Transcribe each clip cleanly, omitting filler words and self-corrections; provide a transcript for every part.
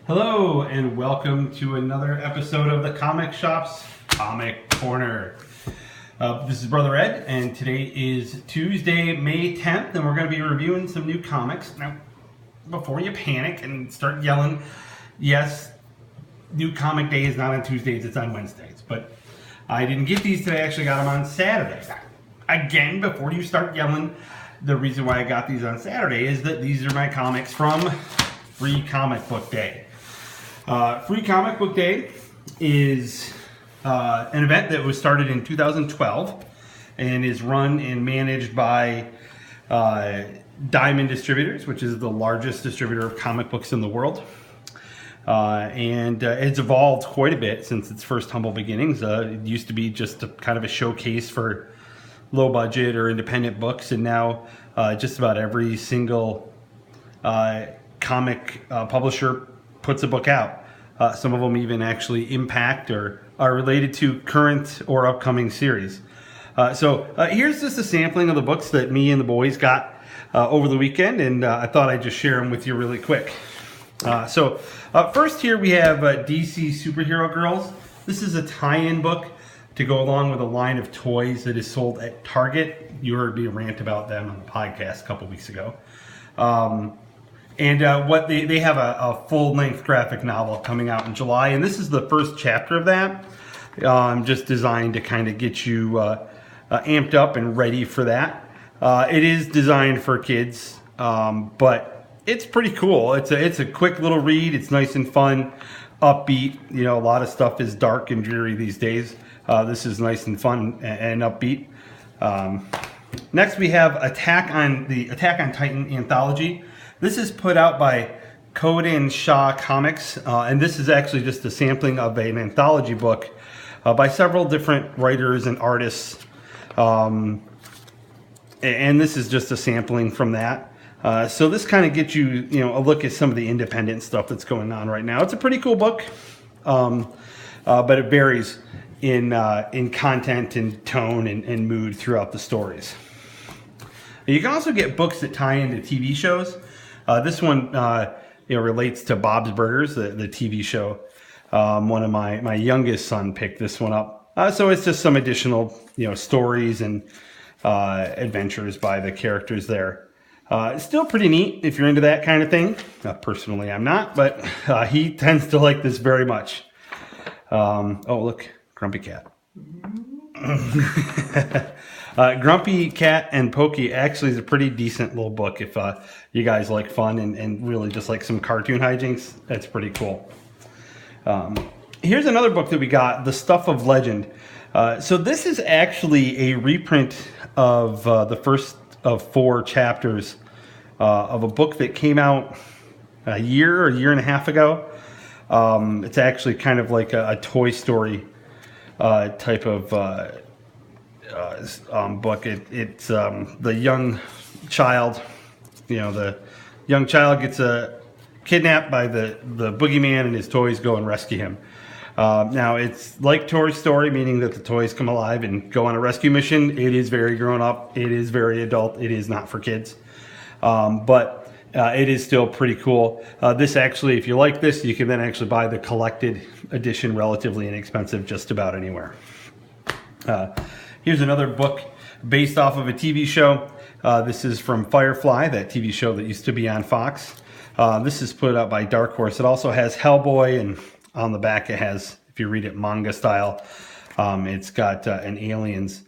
Hello and welcome to another episode of the Comic Shop's Comic Corner. This is Brother Ed, and today is Tuesday, May 10th, and we're going to be reviewing some new comics. Now, before you panic and start yelling, yes, New Comic Day is not on Tuesdays, it's on Wednesdays, but I didn't get these today, I actually got them on Saturday. Again, before you start yelling, the reason why I got these on Saturday is that these are my comics from Free Comic Book Day. Free Comic Book Day is an event that was started in 2012 and is run and managed by Diamond Distributors, which is the largest distributor of comic books in the world. And it's evolved quite a bit since its first humble beginnings. It used to be just kind of a showcase for low budget or independent books, and now just about every single comic publisher puts a book out. Some of them even actually impact or are related to current or upcoming series. So here's just a sampling of the books that me and the boys got over the weekend, and I thought I'd just share them with you really quick. So first here we have DC Superhero Girls. This is a tie-in book to go along with a line of toys that is sold at Target. You heard me rant about them on the podcast a couple weeks ago. And what they have a full-length graphic novel coming out in July, and this is the first chapter of that, just designed to kind of get you amped up and ready for that. It is designed for kids, but it's pretty cool. It's a quick little read. It's nice and fun, upbeat. You know, a lot of stuff is dark and dreary these days. This is nice and fun and upbeat. Next, we have Attack on Titan anthology. This is put out by Kodansha Comics, and this is actually just a sampling of an anthology book by several different writers and artists. And this is just a sampling from that. So this kind of gets you, a look at some of the independent stuff that's going on right now. It's a pretty cool book, but it varies in content and tone and mood throughout the stories. You can also get books that tie into TV shows. This one relates to Bob's Burgers, the TV show. One of my youngest son picked this one up. So it's just some additional stories and adventures by the characters there. It's still pretty neat if you're into that kind of thing. Personally, I'm not, but he tends to like this very much. Oh, look, Grumpy Cat. Grumpy Cat and Pokey actually is a pretty decent little book if you guys like fun and really just like some cartoon hijinks. That's pretty cool. Here's another book that we got, The Stuff of Legend. So this is actually a reprint of the first of 4 chapters of a book that came out a year and a half ago. It's actually kind of like a Toy Story type of book. It's the young child, the young child gets kidnapped by the boogeyman, and his toys go and rescue him. Now it's like Toy Story, meaning that the toys come alive and go on a rescue mission. It is very grown up. It is very adult. It is not for kids. But it is still pretty cool. This actually, if you like this, you can then actually buy the collected edition relatively inexpensive just about anywhere. Here's another book based off of a TV show. This is from Firefly, that TV show that used to be on Fox. This is put out by Dark Horse. It also has Hellboy, and on the back it has, if you read it manga style, it's got an Aliens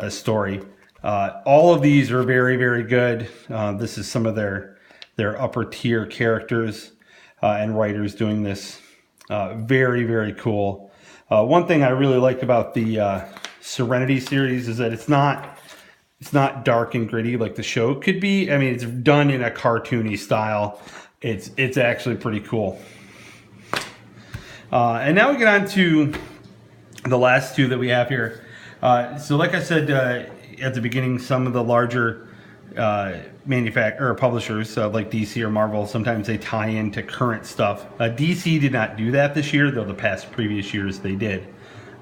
story. All of these are very, very good. This is some of their upper tier characters and writers doing this. Very, very cool. One thing I really like about the Serenity series is that it's not dark and gritty like the show could be. I mean, it's done in a cartoony style. It's actually pretty cool. And now we get on to the last 2 that we have here. So like I said at the beginning, some of the larger publishers like DC or Marvel, sometimes they tie into current stuff. DC did not do that this year, though the previous years they did.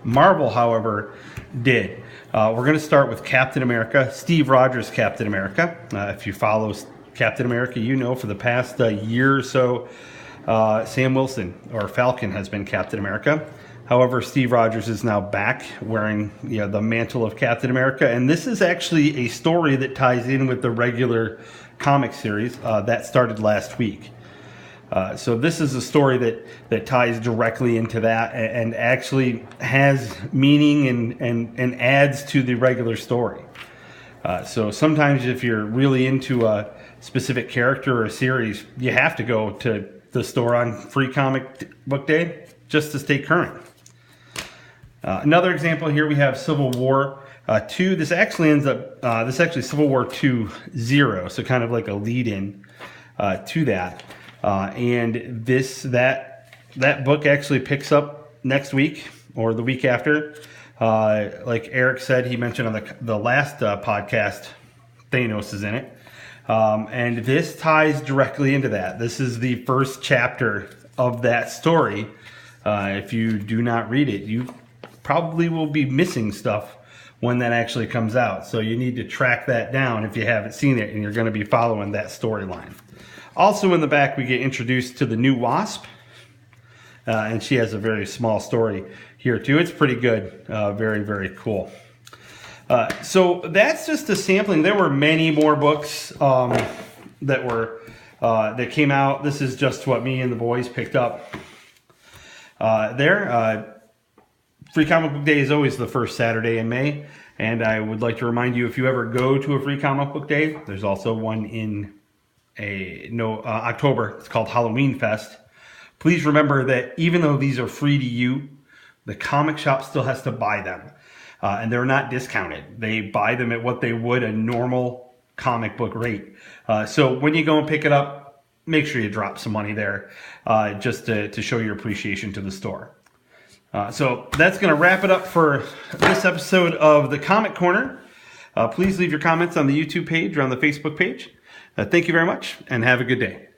Marvel, however, did. We're going to start with Captain America, Steve Rogers' Captain America. If you follow Captain America, for the past year or so, Sam Wilson, or Falcon, has been Captain America. However, Steve Rogers is now back wearing the mantle of Captain America. And this is actually a story that ties in with the regular comic series that started last week. So this is a story that ties directly into that and actually has meaning and adds to the regular story. So sometimes if you're really into a specific character or a series, you have to go to the store on Free Comic Book Day just to stay current. Another example here, we have Civil War 2. This actually ends up, Civil War 2 0, so kind of like a lead-in to that. And that book actually picks up next week or the week after. Like Eric said, he mentioned on the last podcast, Thanos is in it. And this ties directly into that. This is the first chapter of that story. If you do not read it, you probably will be missing stuff when that actually comes out. So you need to track that down if you haven't seen it and you're going to be following that storyline. Also in the back, we get introduced to the new Wasp. And she has a very small story here too. It's pretty good. Very, very cool. So that's just a sampling. There were many more books that came out. This is just what me and the boys picked up there. Free Comic Book Day is always the first Saturday in May. And I would like to remind you, if you ever go to a Free Comic Book Day, there's also one in October. It's called Halloween Fest. Please remember that even though these are free to you, the comic shop still has to buy them. And they're not discounted. They buy them at what they would a normal comic book rate. So when you go and pick it up, make sure you drop some money there just to show your appreciation to the store. So that's going to wrap it up for this episode of the Comic Corner. Please leave your comments on the YouTube page or on the Facebook page. Thank you very much and have a good day.